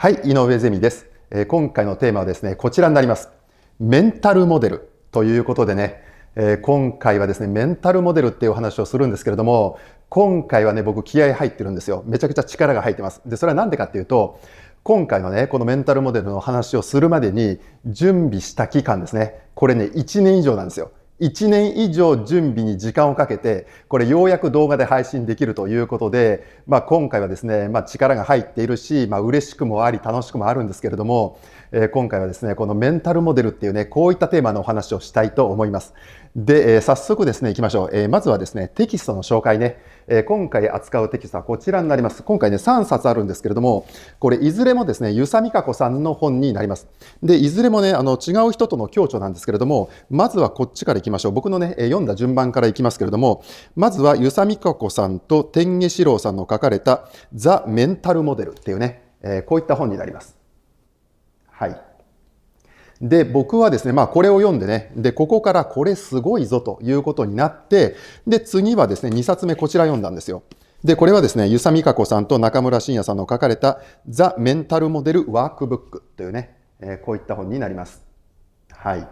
はい、井上ゼミです。今回のテーマはですね、こちらになります。メンタルモデルということでね、今回はですね、メンタルモデルっていうお話をするんですけれども、今回はね、僕気合入ってるんですよ。めちゃくちゃ力が入ってます。で、それはなんでかっていうと、今回のね、このメンタルモデルの話をするまでに準備した期間ですね。これね、1年以上なんですよ。1年以上準備に時間をかけて、これようやく動画で配信できるということで、今回はですね、力が入っているし、嬉しくもあり楽しくもあるんですけれども、今回はですね、このメンタルモデルっていうね、こういったテーマのお話をしたいと思います。で、早速ですね、行きましょう。まずはですね、テキストの紹介ね。今回扱うテキストはこちらになります。今回ね、3冊あるんですけれども、これいずれもですね、遊佐美香子さんの本になります。で、いずれもね、違う人との共著なんですけれども、まずはこっちから行きましょう。僕のね、読んだ順番から行きますけれども、まずは遊佐美香子さんと天下四郎さんの書かれたザ・メンタルモデルっていうね、こういった本になります。はい。で、僕はですね、これを読んでね、で、ここからこれすごいぞということになって、で、次はですね、2冊目こちら読んだんですよ。で、これはですね、遊佐美香子さんと中村真也さんの書かれたザ・メンタルモデルワークブックというね、こういった本になります。はい。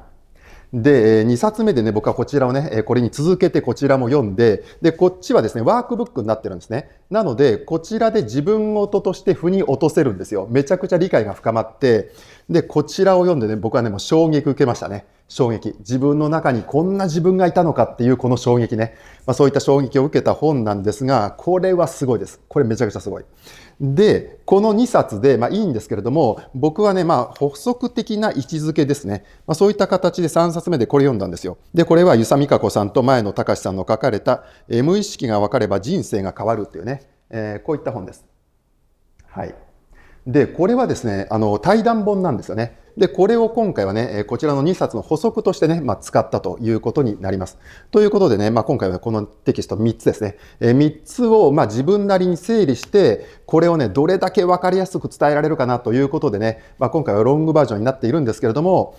で、2冊目でね、僕はこちらをね、これに続けてこちらも読んで、で、こっちはですね、ワークブックになってるんですね。なので、こちらで自分事として腑に落とせるんですよ。めちゃくちゃ理解が深まって、で、こちらを読んでね、僕はね、もう衝撃受けましたね。衝撃。自分の中にこんな自分がいたのかっていうこの衝撃ね。そういった衝撃を受けた本なんですが、これはすごいです。これめちゃくちゃすごい。で、この2冊で、いいんですけれども、僕はね、補足的な位置づけですね。そういった形で3冊目でこれ読んだんですよ。で、これは遊佐美香子さんと前野隆さんの書かれた、無意識が分かれば人生が変わるっていうね、こういった本です。はい。で、これはですね、対談本なんですよね。で、これを今回はね、こちらの2冊の補足としてね、使ったということになります。ということでね、今回はこのテキスト3つですね。3つを自分なりに整理して、これをね、どれだけ分かりやすく伝えられるかなということでね、今回はロングバージョンになっているんですけれども、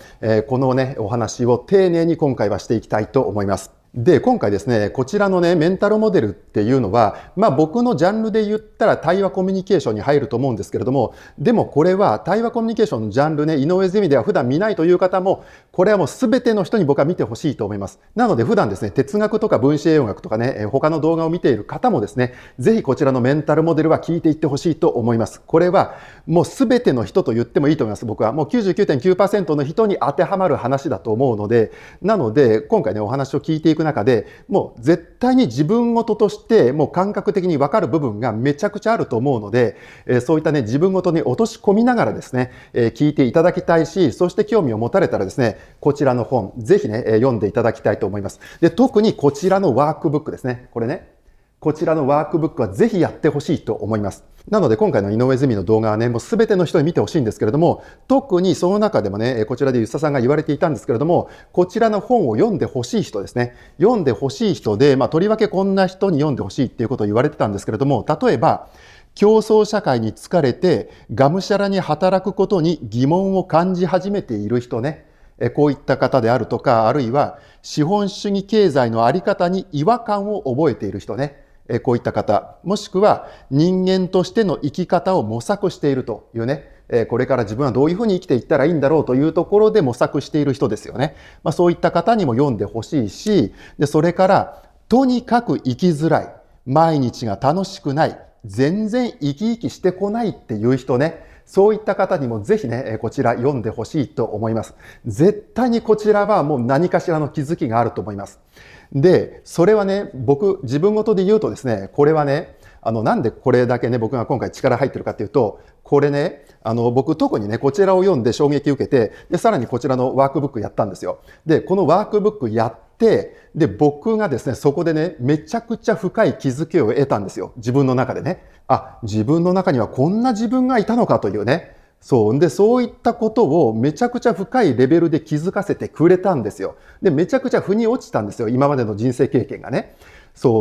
このね、お話を丁寧に今回はしていきたいと思います。で、今回ですね、こちらのね、メンタルモデルっていうのは、僕のジャンルで言ったら対話コミュニケーションに入ると思うんですけれども、でもこれは対話コミュニケーションのジャンルね、井上ゼミでは普段見ないという方も、これはもう全ての人に僕は見てほしいと思います。なので普段ですね、哲学とか分子栄養学とかね、他の動画を見ている方もですね、ぜひこちらのメンタルモデルは聞いていってほしいと思います。これはもう全ての人と言ってもいいと思います。僕はもう 99.9% の人に当てはまる話だと思うので、なので今回ね、お話を聞いていく中で、もう絶対に自分事としてもう感覚的に分かる部分がめちゃくちゃあると思うので、そういったね、自分事に落とし込みながらですね、聞いていただきたいし、そして興味を持たれたらですね、こちらの本、ぜひね、読んでいただきたいと思います。で、特にこちらのワークブックですね。これね、こちらのワークブックはぜひやってほしいと思います。なので今回の井上ゼミの動画はね、もう全ての人に見てほしいんですけれども、特にその中でもね、こちらで遊佐さんが言われていたんですけれども、こちらの本を読んでほしい人ですね。読んでほしい人で、とりわけこんな人に読んでほしいっていうことを言われてたんですけれども、例えば、競争社会に疲れて、がむしゃらに働くことに疑問を感じ始めている人ね。こういった方であるとか、あるいは資本主義経済のあり方に違和感を覚えている人ね。こういった方、もしくは人間としての生き方を模索しているというね、これから自分はどういうふうに生きていったらいいんだろうというところで模索している人ですよね。そういった方にも読んでほしいし、で、それから、とにかく生きづらい、毎日が楽しくない、全然生き生きしてこないっていう人ね、そういった方にもぜひね、こちら読んでほしいと思います。絶対にこちらはもう何かしらの気づきがあると思います。で、それはね、僕、自分事で言うとですね、これはね、なんでこれだけね、僕が今回力入ってるかっていうと、これね、僕特にね、こちらを読んで衝撃を受けて、で、さらにこちらのワークブックやったんですよ。で、このワークブックやって、で、僕がですね、そこでね、めちゃくちゃ深い気づきを得たんですよ。自分の中でね。あ、自分の中にはこんな自分がいたのかというね。そういったことをめちゃくちゃ深いレベルで気づかせてくれたんですよ。で、めちゃくちゃ腑に落ちたんですよ。今までの人生経験がね。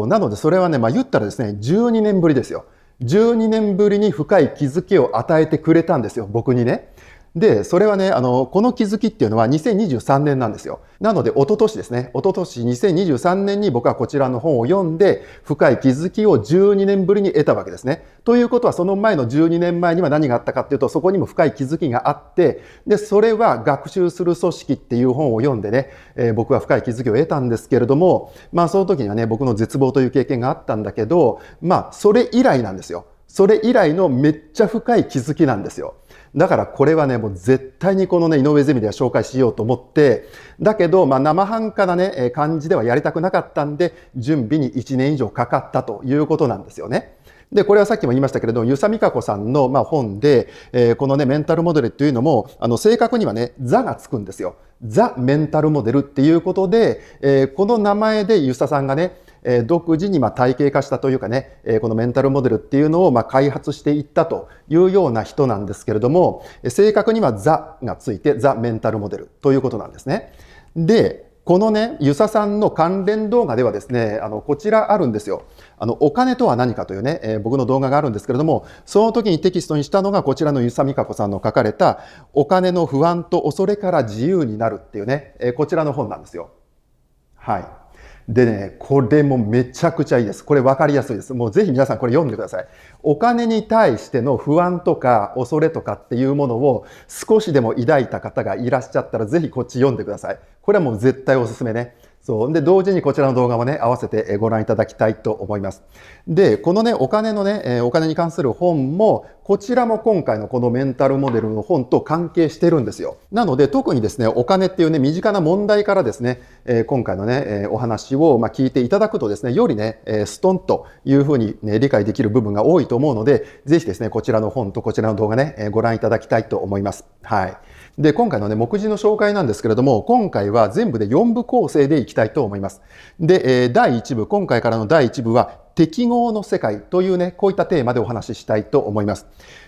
なのでそれはね、言ったらですね、12年ぶりですよ。12年ぶりに深い気づきを与えてくれたんですよ。僕にね。で、それはね、この気づきっていうのは2023年なんですよ。なので、一昨年ですね。一昨年2023年に僕はこちらの本を読んで、深い気づきを12年ぶりに得たわけですね。ということは、その前の12年前には何があったかっていうと、そこにも深い気づきがあって、で、それは学習する組織っていう本を読んでね、僕は深い気づきを得たんですけれども、その時にはね、僕の絶望という経験があったんだけど、それ以来なんですよ。それ以来のめっちゃ深い気づきなんですよ。だからこれはね、もう絶対にこのね、井上ゼミでは紹介しようと思って、だけど、生半可なね、感じではやりたくなかったんで、準備に1年以上かかったということなんですよね。で、これはさっきも言いましたけれど、遊佐美香子さんの本で、このね、メンタルモデルっていうのも、正確にはね、ザがつくんですよ。ザ・メンタルモデルっていうことで、この名前で遊佐さんがね、独自に体系化したというかね、このメンタルモデルっていうのを開発していったというような人なんですけれども、正確にはザがついてザ・メンタルモデルということなんですね。で、このね、遊佐さんの関連動画ではですね、こちらあるんですよ。お金とは何かというね、僕の動画があるんですけれども、その時にテキストにしたのがこちらの遊佐美香子さんの書かれた、お金の不安と恐れから自由になるっていうね、こちらの本なんですよ。はい。でね、これもめちゃくちゃいいです。これ分かりやすいです。もうぜひ皆さんこれ読んでください。お金に対しての不安とか恐れとかっていうものを少しでも抱いた方がいらっしゃったらぜひこっち読んでください。これはもう絶対おすすめね。そう。で、同時にこちらの動画もね、合わせてご覧いただきたいと思います。で、このね、お金のね、お金に関する本も、こちらも今回のこのメンタルモデルの本と関係してるんですよ。なので、特にですね、お金っていうね、身近な問題からですね、今回のね、お話を聞いていただくとですね、よりね、ストンというふうにね、理解できる部分が多いと思うので、ぜひですね、こちらの本とこちらの動画ね、ご覧いただきたいと思います。はい。で、今回のね、目次の紹介なんですけれども、今回は全部で4部構成でいきたいと思います。で、第1部、今回からの第1部は、適合の世界というね、こういったテーマでお話ししたいと思います。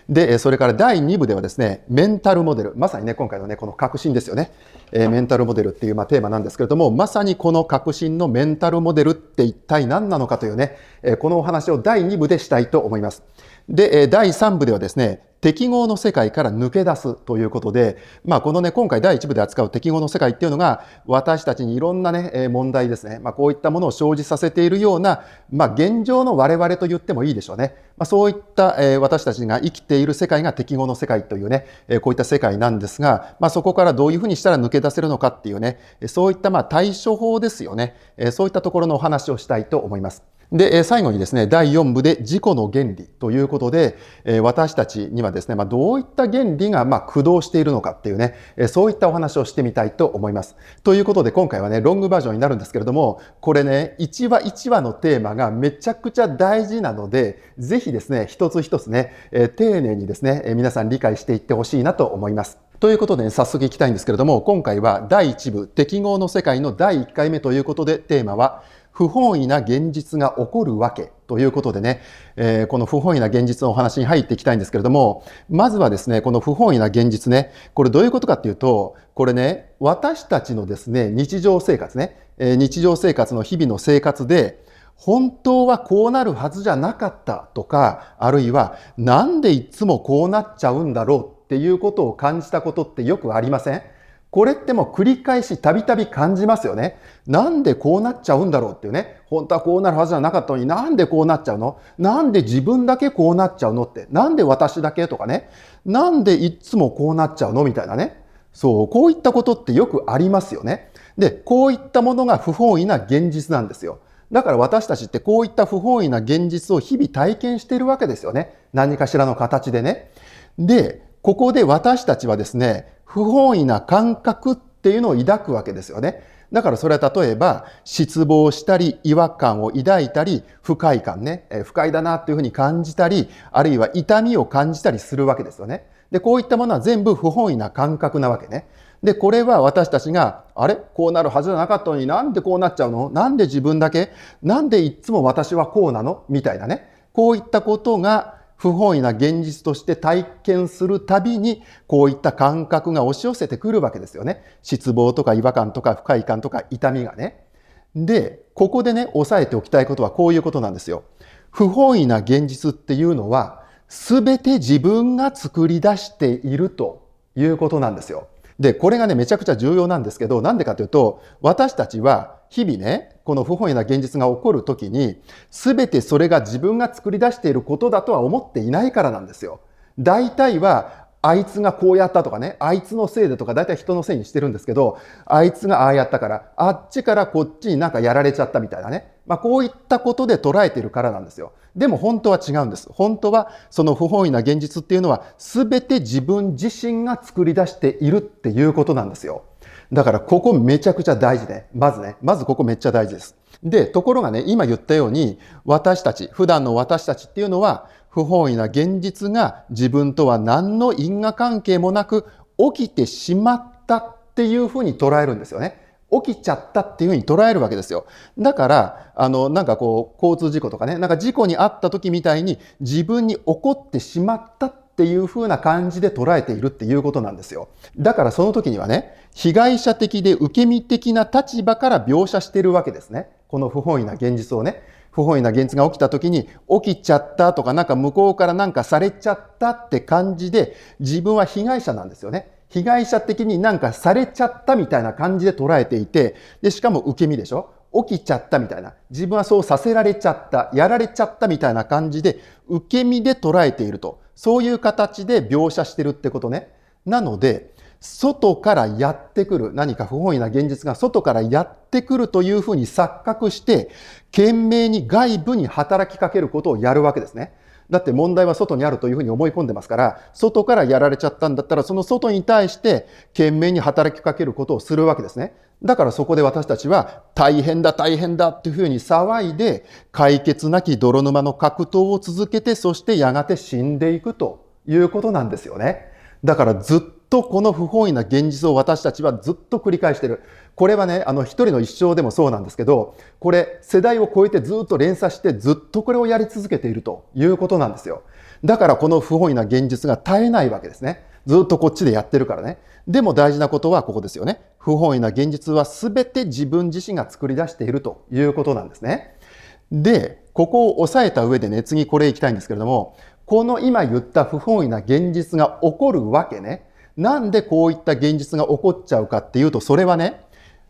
で、それから第2部ではですね、メンタルモデル。まさにね、今回のね、この革新ですよね。メンタルモデルっていうテーマなんですけれども、まさにこの革新のメンタルモデルって一体何なのかというね、このお話を第2部でしたいと思います。で、第3部ではですね、適合の世界から抜け出すということで、このね、今回第1部で扱う適合の世界っていうのが、私たちにいろんなね、問題ですね、こういったものを生じさせているような、現状の我々と言ってもいいでしょうね。そういった私たちが生きている世界が適合の世界というね、こういった世界なんですが、そこからどういうふうにしたら抜け出せるのかっていうね、そういった対処法ですよね。そういったところのお話をしたいと思います。で、最後にですね、第4部で自己の原理ということで、私たちにはですね、どういった原理が駆動しているのかっていうね、そういったお話をしてみたいと思います。ということで、今回はね、ロングバージョンになるんですけれども、これね、1話1話のテーマがめちゃくちゃ大事なので、ぜひですね、一つ一つね、丁寧にですね、皆さん理解していってほしいなと思います。ということで、早速いきたいんですけれども、今回は第1部、適合の世界の第1回目ということで、テーマは、不本意な現実が起こるわけということでね、この不本意な現実のお話に入っていきたいんですけれども、まずはですね、この不本意な現実ね、これどういうことかっていうと、これね、私たちのですね、日常生活ね、日常生活の日々の生活で、本当はこうなるはずじゃなかったとか、あるいはなんでいつもこうなっちゃうんだろうっていうことを感じたことってよくありません？これってもう繰り返したびたび感じますよね。なんでこうなっちゃうんだろうっていうね。本当はこうなるはずじゃなかったのになんでこうなっちゃうの？なんで自分だけこうなっちゃうのって。なんで私だけとかね。なんでいつもこうなっちゃうのみたいなね。そう、こういったことってよくありますよね。で、こういったものが不本意な現実なんですよ。だから私たちってこういった不本意な現実を日々体験しているわけですよね。何かしらの形でね。で、ここで私たちはですね、不本意な感覚っていうのを抱くわけですよね。だからそれは例えば失望したり違和感を抱いたり不快感ね、不快だなっていうふうに感じたり、あるいは痛みを感じたりするわけですよね。で、こういったものは全部不本意な感覚なわけね。で、これは私たちが、あれこうなるはずじゃなかったのになんでこうなっちゃうの？なんで自分だけ？なんでいつも私はこうなの？みたいなね。こういったことが不本意な現実として体験するたびに、こういった感覚が押し寄せてくるわけですよね。失望とか違和感とか不快感とか痛みがね。で、ここでね、押さえておきたいことはこういうことなんですよ。不本意な現実っていうのは、すべて自分が作り出しているということなんですよ。で、これがね、めちゃくちゃ重要なんですけど、なんでかというと、私たちは日々ね、この不本意な現実が起こるときに、すべてそれが自分が作り出していることだとは思っていないからなんですよ。大体は、あいつがこうやったとかね、あいつのせいでとか、大体人のせいにしてるんですけど、あいつがああやったから、あっちからこっちになんかやられちゃったみたいなね。こういったことで捉えているからなんですよ。でも本当は違うんです。本当はその不本意な現実っていうのは全て自分自身が作り出しているっていうことなんですよ。だからここめちゃくちゃ大事ね。まずここめっちゃ大事です。で、ところがね、今言ったように私たち、普段の私たちっていうのは不本意な現実が自分とは何の因果関係もなく起きてしまったっていうふうに捉えるんですよね。起きちゃったっていうふうに捉えるわけですよ。だから、なんかこう、交通事故とかね、なんか事故に遭った時みたいに自分に起こってしまったっていうふうな感じで捉えているっていうことなんですよ。だからその時にはね、被害者的で受け身的な立場から描写しているわけですね。この不本意な現実をね。不本意な現実が起きた時に起きちゃったとかなんか向こうからなんかされちゃったって感じで自分は被害者なんですよね。被害者的になんかされちゃったみたいな感じで捉えていて、で、しかも受け身でしょ？起きちゃったみたいな。自分はそうさせられちゃった、やられちゃったみたいな感じで受け身で捉えていると。そういう形で描写してるってことね。なので、外からやってくる、何か不本意な現実が外からやってくるというふうに錯覚して、懸命に外部に働きかけることをやるわけですね。だって問題は外にあるというふうに思い込んでますから、外からやられちゃったんだったら、その外に対して懸命に働きかけることをするわけですね。だからそこで私たちは大変だ大変だっていうふうに騒いで、解決なき泥沼の格闘を続けて、そしてやがて死んでいくということなんですよね。だからずっとこの不本意な現実を私たちはずっと繰り返している。これはね、一人の一生でもそうなんですけど、これ世代を超えてずっと連鎖してずっとこれをやり続けているということなんですよ。だからこの不本意な現実が絶えないわけですね。ずっとこっちでやってるからね。でも大事なことはここですよね。不本意な現実は全て自分自身が作り出しているということなんですね。で、ここを押さえた上でね、次これいきたいんですけれども、この今言った不本意な現実が起こるわけね。なんでこういった現実が起こっちゃうかっていうと、それはね、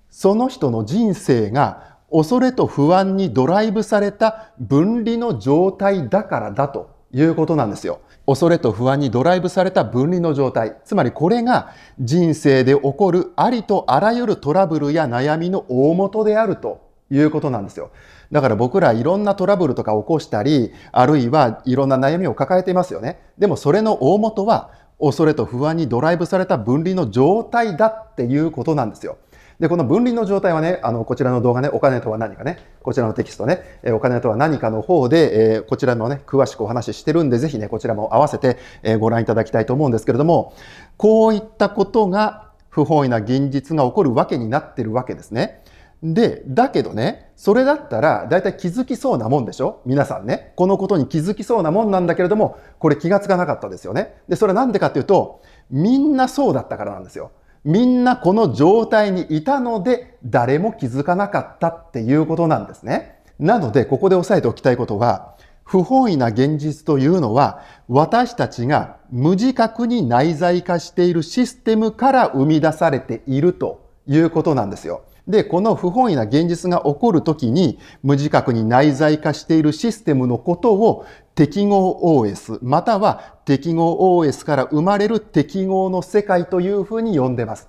その人の人生が恐れと不安にドライブされた分離の状態だからだということなんですよ。恐れと不安にドライブされた分離の状態。つまりこれが人生で起こるありとあらゆるトラブルや悩みの大元であるということなんですよ。だから僕らいろんなトラブルとか起こしたり、あるいはいろんな悩みを抱えていますよね。でもそれの大元は恐れと不安にドライブされた分離の状態だっていうことなんですよ。で、この分離の状態はね、こちらの動画ね、お金とは何かね、こちらのテキストね、お金とは何かの方で、こちらのね、詳しくお話ししてるんで、ぜひね、こちらも合わせて、ご覧いただきたいと思うんですけれども、こういったことが不本意な現実が起こるわけになってるわけですね。で、だけどね、それだったらだいたい気づきそうなもんでしょ？皆さんね。このことに気づきそうなもんなんだけれども、これ気がつかなかったですよね。で、それはなんでかっていうと、みんなそうだったからなんですよ。みんなこの状態にいたので、誰も気づかなかったっていうことなんですね。なので、ここで押さえておきたいことは、不本意な現実というのは、私たちが無自覚に内在化しているシステムから生み出されているということなんですよ。で、この不本意な現実が起こるときに、無自覚に内在化しているシステムのことを適合 OS、または適合 OS から生まれる適合の世界というふうに呼んでます。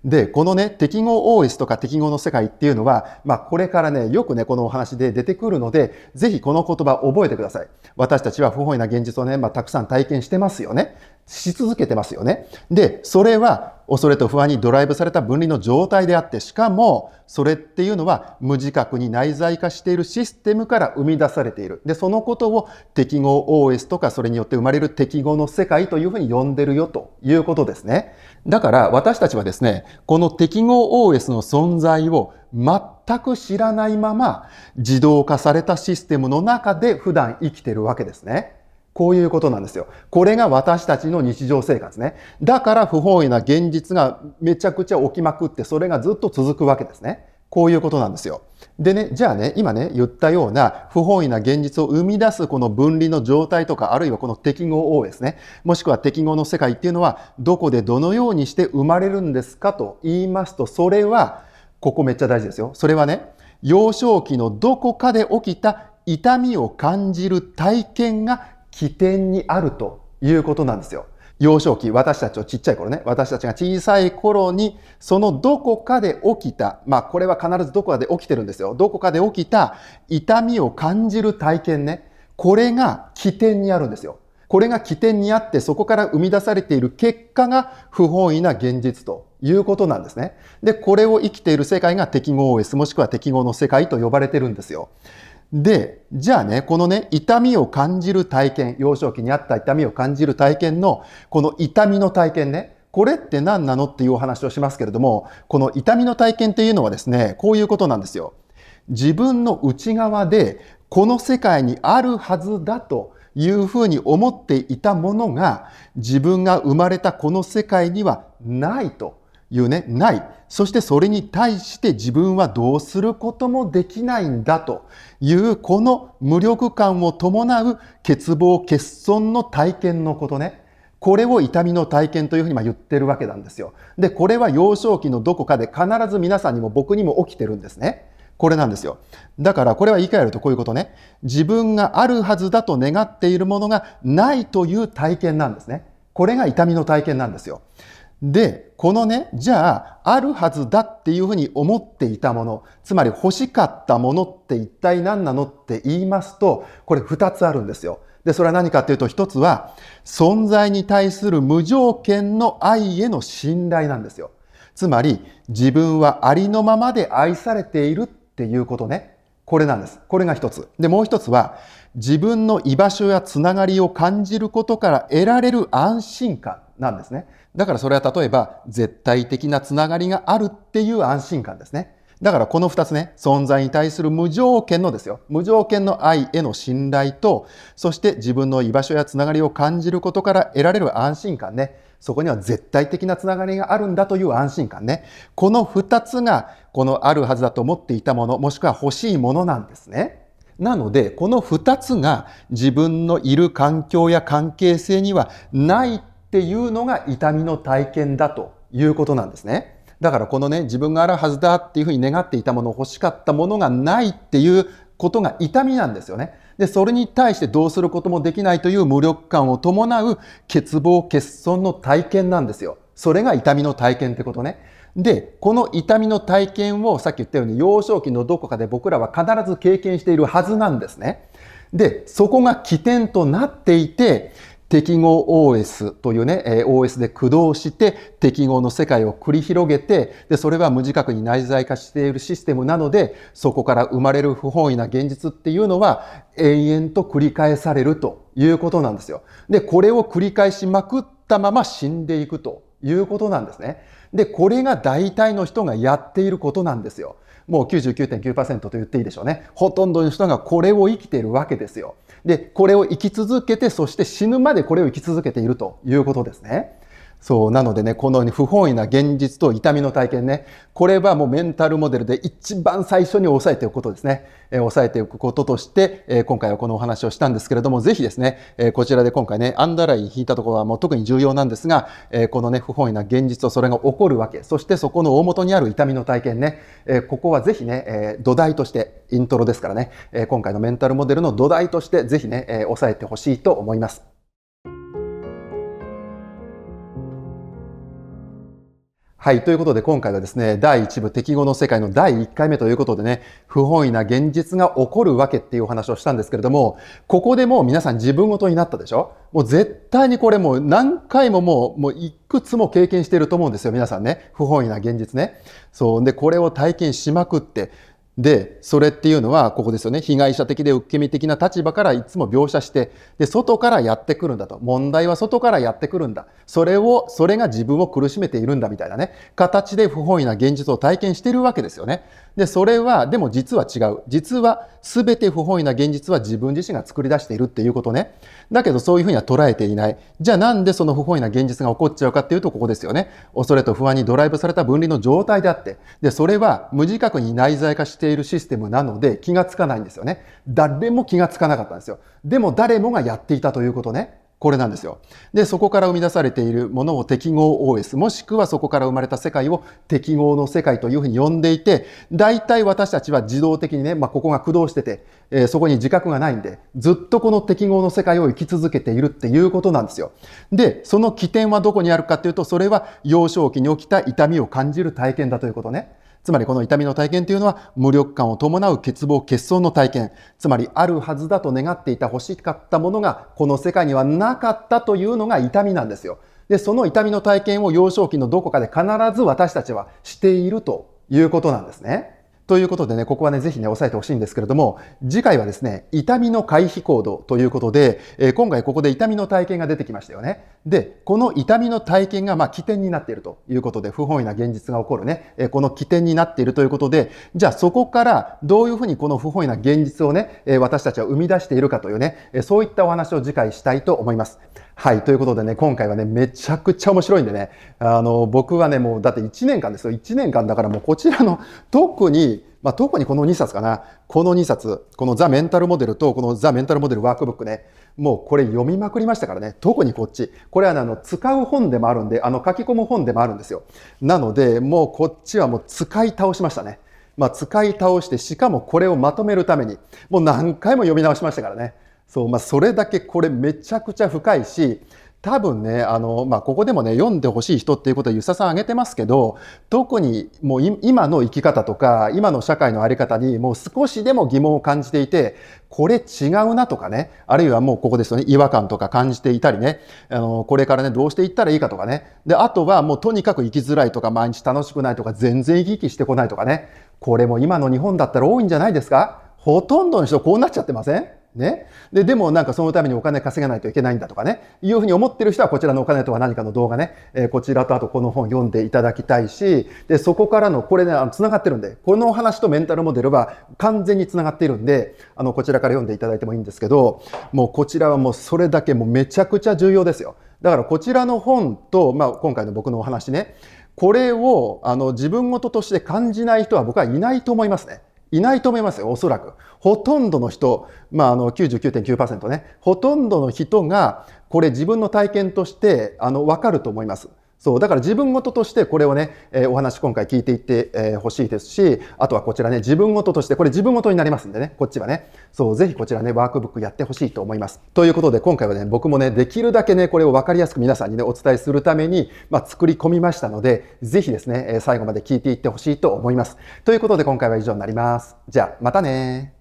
で、このね、適合 OS とか適合の世界っていうのは、これからね、よくね、このお話で出てくるので、ぜひこの言葉覚えてください。私たちは不本意な現実をね、たくさん体験してますよね。し続けてますよね。で、それは恐れと不安にドライブされた分離の状態であって、しかも、それっていうのは無自覚に内在化しているシステムから生み出されている。で、そのことを適合 OS とか、それによって生まれる適合の世界というふうに呼んでるよということですね。だから私たちはですね、この適合 OS の存在を全く知らないまま自動化されたシステムの中で普段生きてるわけですね。こういうことなんですよ。これが私たちの日常生活ね。だから不本意な現実がめちゃくちゃ起きまくって、それがずっと続くわけですね。こういうことなんですよ。でね、じゃあね、今ね、言ったような不本意な現実を生み出すこの分離の状態とか、あるいはこの適合 OS ね、もしくは適合の世界っていうのは、どこでどのようにして生まれるんですかと言いますと、それは、ここめっちゃ大事ですよ。それはね、幼少期のどこかで起きた痛みを感じる体験が起点にあるということなんですよ。幼少期、私たちのちっちゃい頃ね、私たちが小さい頃に、そのどこかで起きた、これは必ずどこかで起きてるんですよ。どこかで起きた痛みを感じる体験ね、これが起点にあるんですよ。これが起点にあって、そこから生み出されている結果が不本意な現実ということなんですね。で、これを生きている世界が適合 OS、もしくは適合の世界と呼ばれてるんですよ。で、じゃあね、このね、痛みを感じる体験、幼少期にあった痛みを感じる体験の、この痛みの体験ね、これって何なのっていうお話をしますけれども、この痛みの体験っていうのはですね、こういうことなんですよ。自分の内側で、この世界にあるはずだというふうに思っていたものが、自分が生まれたこの世界にはないというね、ない。そしてそれに対して自分はどうすることもできないんだというこの無力感を伴う欠乏欠損の体験のことね。これを痛みの体験というふうに言ってるわけなんですよ。で、これは幼少期のどこかで必ず皆さんにも僕にも起きてるんですね。これなんですよ。だからこれは言い換えるとこういうことね。自分があるはずだと願っているものがないという体験なんですね。これが痛みの体験なんですよ。で、このね、じゃあ、あるはずだっていうふうに思っていたもの、つまり欲しかったものって一体何なのって言いますと、これ2つあるんですよ。で、それは何かっていうと、1つは、存在に対する無条件の愛への信頼なんですよ。つまり、自分はありのままで愛されているっていうことね。これなんです。これが1つ。で、もう1つは、自分の居場所やつながりを感じることから得られる安心感なんですね。だからそれは例えば絶対的なつながりがあるっていう安心感ですね。だからこの2つね、存在に対する無条件のですよ。無条件の愛への信頼と、そして自分の居場所やつながりを感じることから得られる安心感ね。そこには絶対的なつながりがあるんだという安心感ね。この2つがこのあるはずだと思っていたもの、もしくは欲しいものなんですね。なので、この2つが自分のいる環境や関係性にはないっていうのが痛みの体験だということなんですね。だからこのね、自分があるはずだっていうふうに願っていたもの、欲しかったものがないっていうことが痛みなんですよね。で、それに対してどうすることもできないという無力感を伴う欠乏欠損の体験なんですよ。それが痛みの体験ってことね。で、この痛みの体験をさっき言ったように幼少期のどこかで僕らは必ず経験しているはずなんですね。で、そこが起点となっていて、適合 OS というね、OS で駆動して適合の世界を繰り広げて、で、それは無自覚に内在化しているシステムなので、そこから生まれる不本意な現実っていうのは延々と繰り返されるということなんですよ。で、これを繰り返しまくったまま死んでいくということなんですね。で、これが大体の人がやっていることなんですよ。もう 99.9% と言っていいでしょうね。ほとんどの人がこれを生きているわけですよ。で、これを生き続けて、そして死ぬまでこれを生き続けているということですね。そう、なのでね、この不本意な現実と痛みの体験ね、これはもうメンタルモデルで一番最初に押さえておくことですね。押さえておくこととして、今回はこのお話をしたんですけれども、ぜひですね、こちらで今回ね、アンダーライン引いたところはもう特に重要なんですが、このね、不本意な現実とそれが起こるわけ、そしてそこの大元にある痛みの体験ね、ここはぜひね、土台として、イントロですからね、今回のメンタルモデルの土台として、ぜひね、押さえてほしいと思います。はい。ということで今回はですね、第1部適合の世界の第1回目ということでね、不本意な現実が起こるわけっていうお話をしたんですけれども、ここでもう皆さん自分ごとになったでしょ？もう絶対にこれもう何回ももういくつも経験していると思うんですよ。皆さんね。不本意な現実ね。そう。で、これを体験しまくって、で、それっていうのは、ここですよね。被害者的で受け身的な立場からいつも描写して、で、外からやってくるんだと。問題は外からやってくるんだ。それが自分を苦しめているんだみたいなね、形で不本意な現実を体験しているわけですよね。で、それは、でも実は違う。実は、すべて不本意な現実は自分自身が作り出しているっていうことね。だけど、そういうふうには捉えていない。じゃあ、なんでその不本意な現実が起こっちゃうかっていうと、ここですよね。恐れと不安にドライブされた分離の状態であって、で、それは無自覚に内在化しているシステムなので気がつかないんですよね。誰も気がつかなかったんですよ。でも誰もがやっていたということね。これなんですよ。で、そこから生み出されているものを適合 OS、もしくはそこから生まれた世界を適合の世界というふうに呼んでいて、大体私たちは自動的にね、ここが駆動してて、そこに自覚がないんで、ずっとこの適合の世界を生き続けているっていうことなんですよ。で、その起点はどこにあるかというと、それは幼少期に起きた痛みを感じる体験だということね。つまりこの痛みの体験というのは無力感を伴う欠乏欠損の体験。つまりあるはずだと願っていた欲しかったものがこの世界にはなかったというのが痛みなんですよ。で、その痛みの体験を幼少期のどこかで必ず私たちはしているということなんですね。ということでね、ここはね、ぜひね、押さえてほしいんですけれども、次回はですね、痛みの回避行動ということで、今回ここで痛みの体験が出てきましたよね。で、この痛みの体験が起点になっているということで、不本意な現実が起こるね、この起点になっているということで、じゃあそこからどういうふうにこの不本意な現実をね、私たちは生み出しているかというね、そういったお話を次回したいと思います。はい。ということでね、今回はね、めちゃくちゃ面白いんでね、僕はね、もうだって1年間ですよ。1年間だからもうこちらの特にこの2冊かな。この2冊、このザ・メンタルモデルとこのザ・メンタルモデルワークブックね、もうこれ読みまくりましたからね。特にこっち。これはね、使う本でもあるんで、書き込む本でもあるんですよ。なので、もうこっちはもう使い倒しましたね。使い倒して、しかもこれをまとめるために、もう何回も読み直しましたからね。そう、それだけこれめちゃくちゃ深いし、多分ね、ここでもね、読んでほしい人っていうことはゆささん挙げてますけど、特にもう今の生き方とか、今の社会のあり方にもう少しでも疑問を感じていて、これ違うなとかね、あるいはもうここですよね、違和感とか感じていたりね、これからね、どうしていったらいいかとかね。で、あとはもうとにかく生きづらいとか、毎日楽しくないとか、全然生き生きしてこないとかね。これも今の日本だったら多いんじゃないですか？ほとんどの人こうなっちゃってません？ね。でもなんかそのためにお金稼がないといけないんだとかね、いうふうに思ってる人はこちらのお金とは何かの動画ね、こちらとあとこの本読んでいただきたいし、で、そこからのこれね、繋がってるんで、この話とメンタルモデルは完全に繋がっているんで、こちらから読んでいただいてもいいんですけど、もうこちらはもうそれだけもうめちゃくちゃ重要ですよ。だからこちらの本と、今回の僕のお話ね、これを自分事として感じない人は僕はいないと思いますね。いないと思いますよ、おそらく。ほとんどの人、99.9% ね、ほとんどの人が、これ自分の体験として、わかると思います。そう、だから自分事としてこれをね、お話今回聞いていってほしいですし、あとはこちらね、自分事として、これ自分事になりますんでね、こっちはね、そう、ぜひこちらね、ワークブックやってほしいと思います。ということで、今回はね、僕もね、できるだけね、これを分かりやすく皆さんにね、お伝えするために、作り込みましたので、ぜひですね、最後まで聞いていってほしいと思います。ということで、今回は以上になります。じゃあ、またね。